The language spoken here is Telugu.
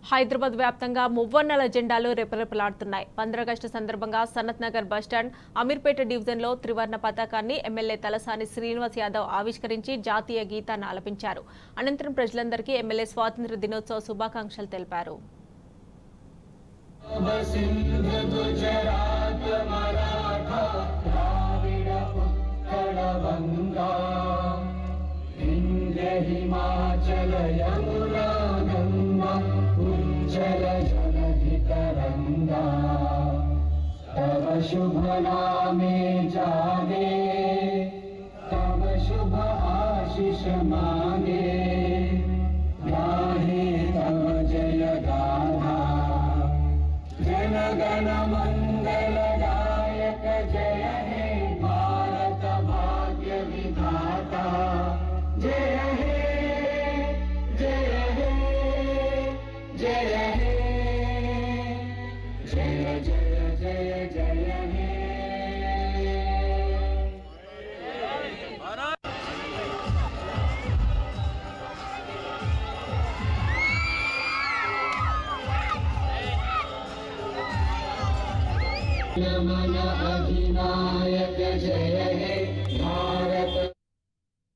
హైదరాబాద్ వ్యాప్తంగా మువ్వన్నెల జెండాలు రెపరెపలాడుతున్నాయి. 15 ఆగస్టు సందర్భంగా సనత్ నగర్ బస్టాండ్, అమీర్పేట డివిజన్లో త్రివర్ణ పతాకాన్ని ఎమ్మెల్యే తలసాని శ్రీనివాస్ యాదవ్ ఆవిష్కరించి జాతీయ గీతాన్ని ఆలపించారు. అనంతరం ప్రజలందరికీ ఎమ్మెల్యే స్వాతంత్ర్య దినోత్సవ శుభాకాంక్షలు తెలిపారు. शुभ नामे जागे तब शुभ आशीष मांगे गाहे तब जय गाथा जन गण मंगल गायक जय हे भारत भाग्य विधाता जय हे जय हे जय हे जय जय जय जय नमन अधिनायक जय हे भारत।